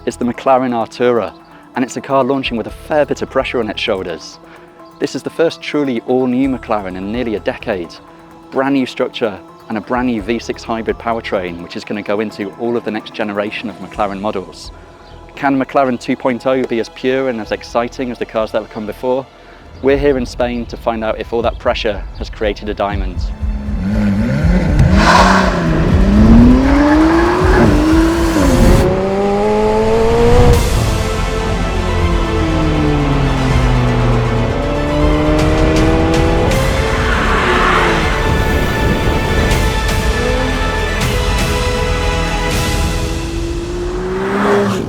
is the McLaren Artura, and it's a car launching with a fair bit of pressure on its shoulders. This is the first truly all-new McLaren in nearly a decade. Brand new structure and a brand new V6 hybrid powertrain, which is going to go into all of the next generation of McLaren models. Can McLaren 2.0 be as pure and as exciting as the cars that have come before? We're here in Spain to find out if all that pressure has created a diamond.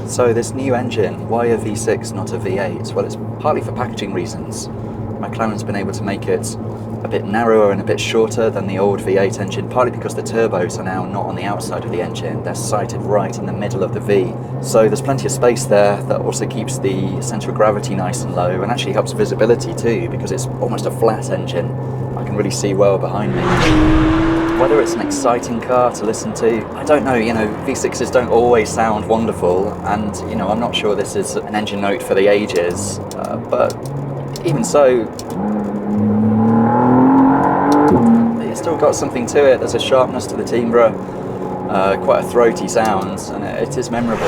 So this new engine, why a V6 not a V8? Well, it's partly for packaging reasons. McLaren's been able to make it a bit narrower and a bit shorter than the old V8 engine, partly because the turbos are now not on the outside of the engine, they're sited right in the middle of the V. So there's plenty of space there that also keeps the centre of gravity nice and low and actually helps visibility too, because it's almost a flat engine. I can really see well behind me. Whether it's an exciting car to listen to, I don't know, V6s don't always sound wonderful, and I'm not sure this is an engine note for the ages, but even so, it's still got something to it. There's a sharpness to the timbre, quite a throaty sound, and it is memorable.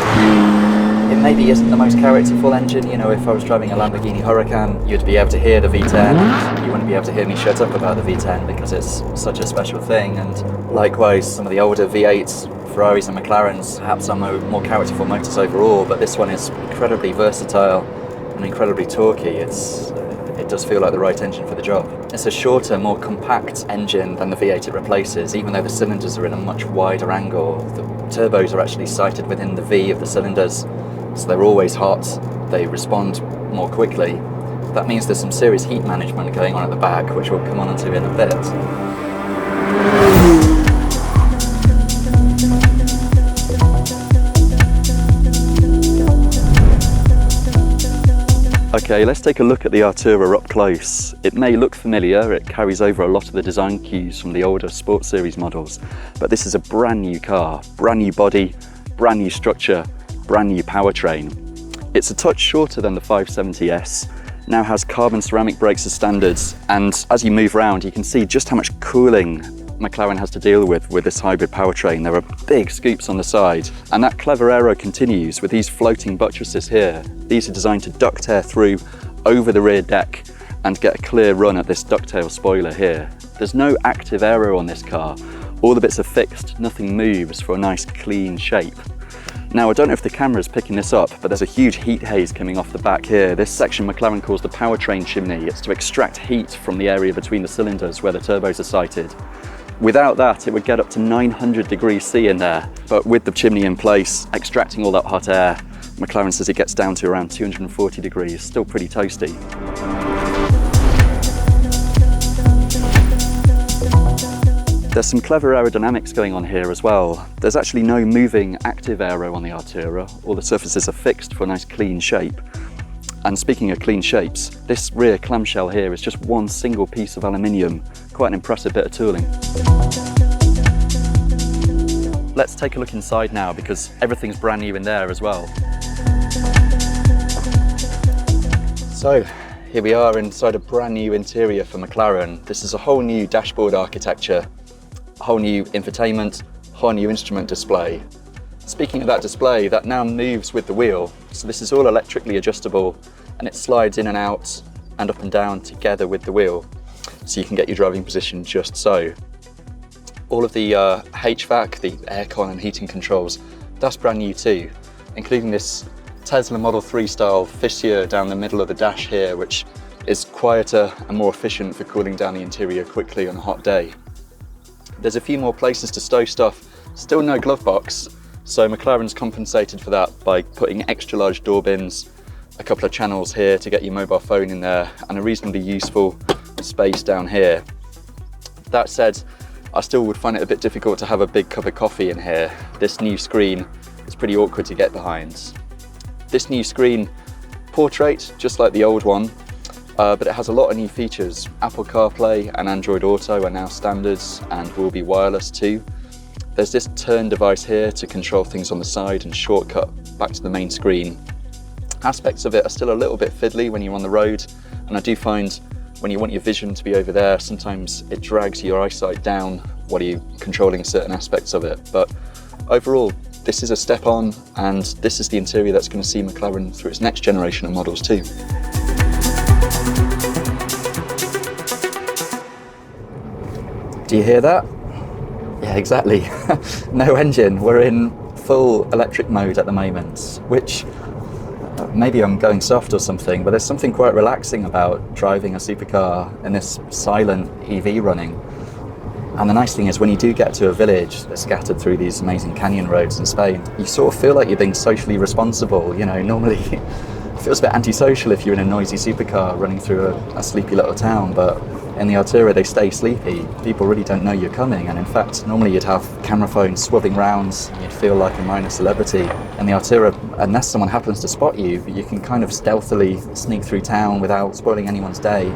It maybe isn't the most characterful engine, if I was driving a Lamborghini Huracan, you'd be able to hear the V10, you wouldn't be able to hear me shut up about the V10 because it's such a special thing, and likewise some of the older V8s, Ferraris and McLarens perhaps are more characterful motors overall, but this one is incredibly versatile and incredibly torquey. It does feel like the right engine for the job. It's a shorter, more compact engine than the V8 it replaces, even though the cylinders are in a much wider angle. The turbos are actually sited within the V of the cylinders, so they're always hot, they respond more quickly. That means there's some serious heat management going on at the back, which we'll come on to in a bit. Okay, let's take a look at the Artura up close. It may look familiar, it carries over a lot of the design cues from the older Sport Series models, but this is a brand new car, brand new body, brand new structure, brand new powertrain. It's a touch shorter than the 570S, now has carbon ceramic brakes as standards, and as you move around you can see just how much cooling McLaren has to deal with this hybrid powertrain. There are big scoops on the side, and that clever aero continues with these floating buttresses here. These are designed to duct air through over the rear deck and get a clear run at this ducktail spoiler here. There's no active aero on this car. All the bits are fixed, nothing moves for a nice clean shape. Now, I don't know if the camera's picking this up, but there's a huge heat haze coming off the back here. This section McLaren calls the powertrain chimney. It's to extract heat from the area between the cylinders where the turbos are sited. Without that, it would get up to 900 degrees C in there, but with the chimney in place, extracting all that hot air, McLaren says it gets down to around 240 degrees, still pretty toasty. There's some clever aerodynamics going on here as well. There's actually no moving active aero on the Artura. All the surfaces are fixed for a nice clean shape. And speaking of clean shapes, this rear clamshell here is just one single piece of aluminium. Quite an impressive bit of tooling. Let's take a look inside now, because everything's brand new in there as well. So here we are inside a brand new interior for McLaren. This is a whole new dashboard architecture, a whole new infotainment, whole new instrument display. Speaking of that display, that now moves with the wheel. So this is all electrically adjustable, and it slides in and out and up and down together with the wheel. So you can get your driving position just so. All of the HVAC, the aircon and heating controls, that's brand new too, including this Tesla Model 3 style fissure down the middle of the dash here, which is quieter and more efficient for cooling down the interior quickly on a hot day. There's a few more places to stow stuff, still no glove box, so McLaren's compensated for that by putting extra large door bins, a couple of channels here to get your mobile phone in there, and a reasonably useful space down here. That said, I still would find it a bit difficult to have a big cup of coffee in here. This new screen is pretty awkward to get behind. This new screen, portrait, just like the old one, but it has a lot of new features. Apple CarPlay and Android Auto are now standards and will be wireless too. There's this turn device here to control things on the side and shortcut back to the main screen. Aspects of it are still a little bit fiddly when you're on the road, and I do find when you want your vision to be over there, sometimes it drags your eyesight down while you're controlling certain aspects of it. But overall, this is a step on, and this is the interior that's going to see McLaren through its next generation of models too. Do you hear that? Yeah, exactly. No engine. We're in full electric mode at the moment, which maybe I'm going soft or something, but there's something quite relaxing about driving a supercar in this silent EV running. And the nice thing is when you do get to a village that's scattered through these amazing canyon roads in Spain, you sort of feel like you're being socially responsible. You know, normally it feels a bit antisocial if you're in a noisy supercar running through a sleepy little town, but in the Artura they stay sleepy. People really don't know you're coming, and in fact normally you'd have camera phones swabbing rounds and you'd feel like a minor celebrity. In the Artura, unless someone happens to spot you, you can kind of stealthily sneak through town without spoiling anyone's day.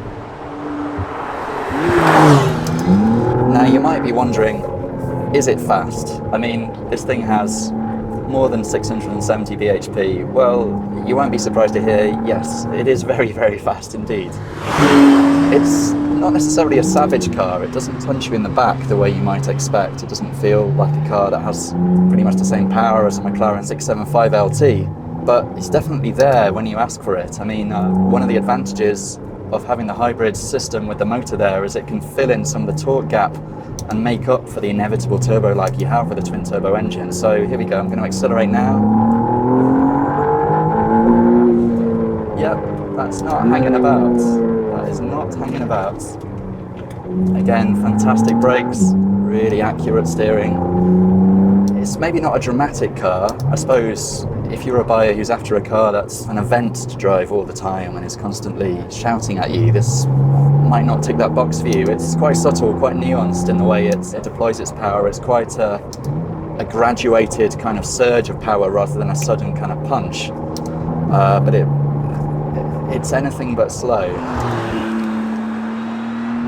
Now you might be wondering, is it fast? I mean, this thing has more than 670 bhp. Well, you won't be surprised to hear, yes, it is very, very fast indeed. It's not necessarily a savage car. It doesn't punch you in the back the way you might expect. It doesn't feel like a car that has pretty much the same power as a McLaren 675 LT, but it's definitely there when you ask for it. I mean, one of the advantages of having the hybrid system with the motor there is it can fill in some of the torque gap and make up for the inevitable turbo lag you have with a twin turbo engine. So here we go, I'm going to accelerate now. Yep, that's not hanging about. That is not hanging about. Again, fantastic brakes, really accurate steering. It's maybe not a dramatic car. I suppose if you're a buyer who's after a car that's an event to drive all the time and is constantly shouting at you, this might not tick that box for you. It's quite subtle, quite nuanced in the way it deploys its power. It's quite a graduated kind of surge of power rather than a sudden kind of punch. But it's anything but slow.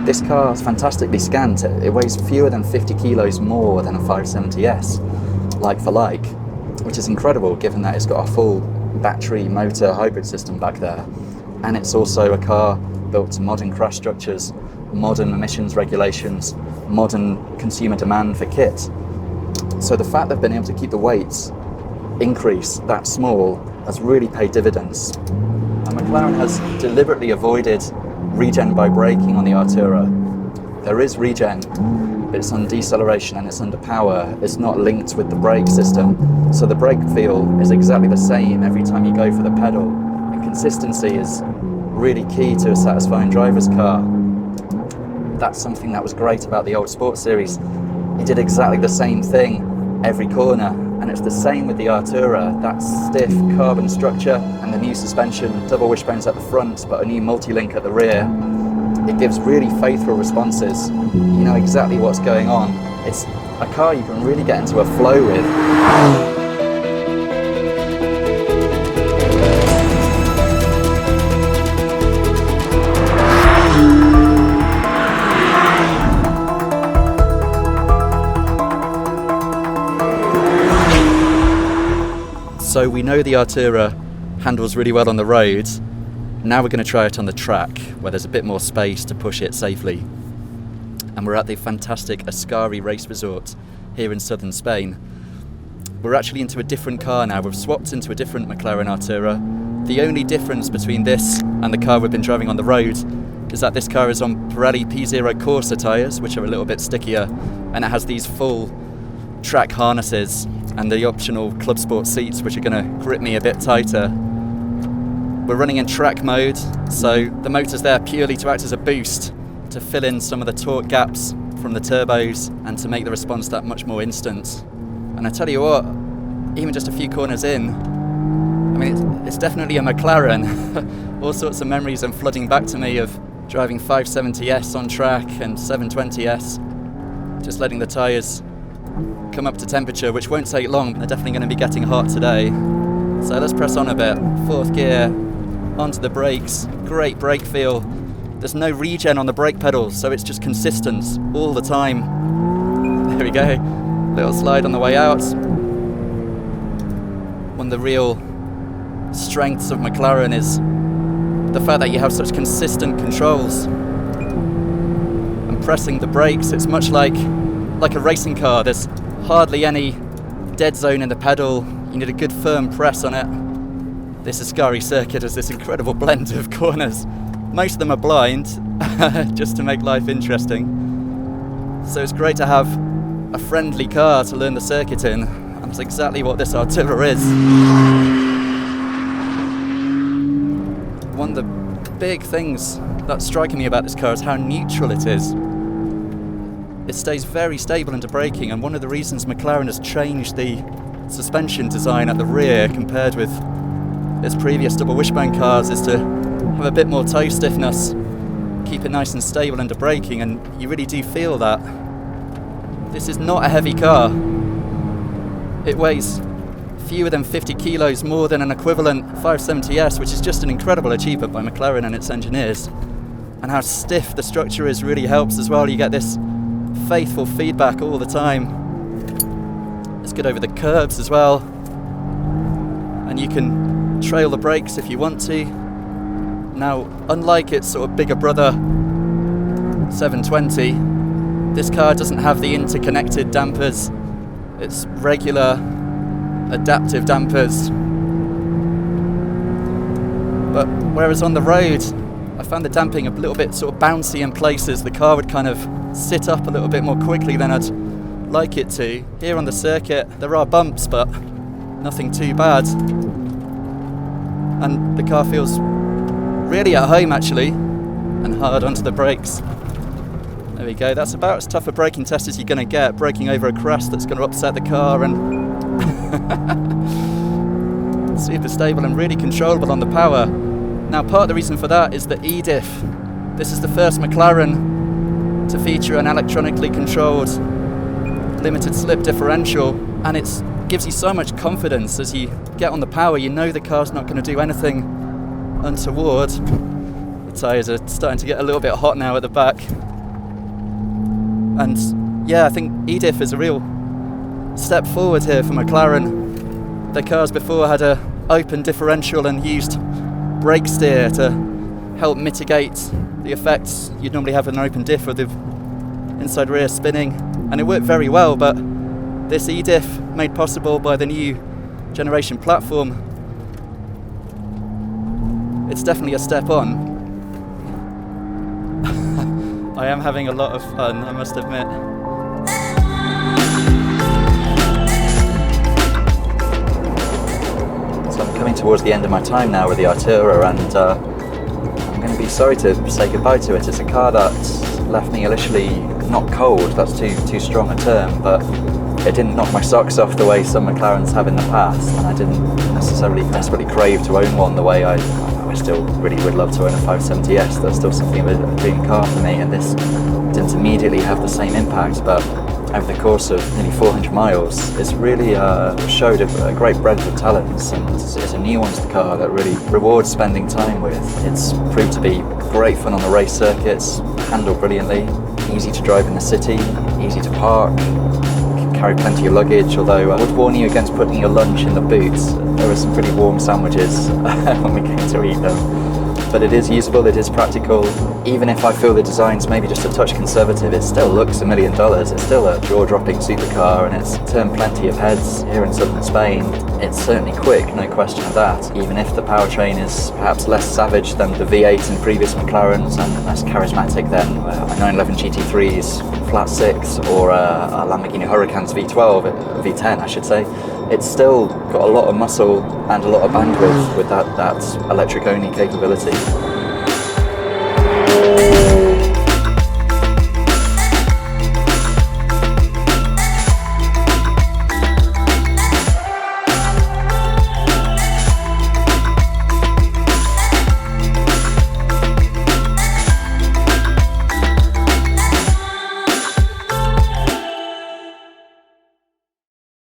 This car is fantastically scant. It weighs fewer than 50 kilos more than a 570S, like for like, which is incredible given that it's got a full battery motor hybrid system back there. And it's also a car built to modern crash structures, modern emissions regulations, modern consumer demand for kit. So the fact they've been able to keep the weights increase that small has really paid dividends. And McLaren has deliberately avoided regen by braking on the Artura. There is regen, but it's on deceleration and it's under power. It's not linked with the brake system. So the brake feel is exactly the same every time you go for the pedal. And consistency is really key to a satisfying driver's car. That's something that was great about the old Sports Series. It did exactly the same thing every corner, and it's the same with the Artura. That stiff carbon structure and the new suspension, double wishbones at the front but a new multi-link at the rear. It gives really faithful responses. You know exactly what's going on. It's a car you can really get into a flow with. So we know the Artura handles really well on the road. Now we're going to try it on the track, where there's a bit more space to push it safely. And we're at the fantastic Ascari race resort here in southern Spain. We're actually into a different car now. We've swapped into a different McLaren Artura. The only difference between this and the car we've been driving on the road is that this car is on Pirelli P0 Corsa tyres, which are a little bit stickier, and it has these full track harnesses and the optional Club Sport seats, which are going to grip me a bit tighter. We're running in track mode, so the motor's there purely to act as a boost, to fill in some of the torque gaps from the turbos and to make the response that much more instant. And I tell you what, even just a few corners in, I mean, it's definitely a McLaren. All sorts of memories are flooding back to me of driving 570S on track and 720S, just letting the tyres come up to temperature, which won't take long. They're definitely going to be getting hot today. So let's press on a bit. Fourth gear, onto the brakes. Great brake feel. There's no regen on the brake pedals, so it's just consistent all the time. There we go. Little slide on the way out. One of the real strengths of McLaren is the fact that you have such consistent controls. And pressing the brakes, it's much like a racing car. There's hardly any dead zone in the pedal. You need a good firm press on it. This Ascari circuit has this incredible blend of corners. Most of them are blind, just to make life interesting. So it's great to have a friendly car to learn the circuit in, and it's exactly what this Artura is. One of the big things that's striking me about this car is how neutral it is. It stays very stable under braking, and one of the reasons McLaren has changed the suspension design at the rear compared with its previous double wishbone cars is to have a bit more toe stiffness, keep it nice and stable under braking, and you really do feel that. This is not a heavy car. It weighs fewer than 50 kilos more than an equivalent 570S, which is just an incredible achievement by McLaren and its engineers. And how stiff the structure is really helps as well. You get this faithful feedback all the time. It's good over the curbs as well, and you can trail the brakes if you want to. Now, unlike its sort of bigger brother 720, this car doesn't have the interconnected dampers. It's regular adaptive dampers. But whereas on the road I found the damping a little bit sort of bouncy in places, the car would kind of sit up a little bit more quickly than I'd like it to. Here on the circuit there are bumps, but nothing too bad, and the car feels really at home actually, and hard onto the brakes. There we go, that's about as tough a braking test as you're going to get, braking over a crest that's going to upset the car, and super stable and really controllable on the power. Now, part of the reason for that is the E-diff. This is the first McLaren to feature an electronically controlled limited slip differential, and it gives you so much confidence as you get on the power. You know the car's not going to do anything untoward. The tyres are starting to get a little bit hot now at the back. And yeah, I think E-diff is a real step forward here for McLaren. Their cars before had a open differential and used brake steer to help mitigate the effects you'd normally have with an open diff with the inside rear spinning, and it worked very well. But this E-diff, made possible by the new generation platform, it's definitely a step on. I am having a lot of fun, I must admit. So I'm coming towards the end of my time now with the Artura, and I'm going to be sorry to say goodbye to it. It's a car that left me initially not cold, that's too strong a term, but it didn't knock my socks off the way some McLarens have in the past, and I didn't necessarily desperately crave to own one the way I still really would love to own a 570S. That's still something of a dream car for me, and this didn't immediately have the same impact, but over the course of nearly 400 miles, it's really showed a great breadth of talents, and it's a nuanced car that really rewards spending time with. It's proved to be great fun on the race circuits, handled brilliantly, easy to drive in the city, easy to park, can carry plenty of luggage, although I would warn you against putting your lunch in the boot. There were some pretty warm sandwiches when we came to eat them. But it is usable, it is practical. Even if I feel the design's maybe just a touch conservative, it still looks $1 million. It's still a jaw-dropping supercar, and it's turned plenty of heads here in southern Spain. It's certainly quick, no question of that, even if the powertrain is perhaps less savage than the V8 in previous McLarens and less charismatic than a 911 GT3's flat 6 or a Lamborghini Huracan's V10 I should say. It's still got a lot of muscle and a lot of bandwidth with that electric-only capability.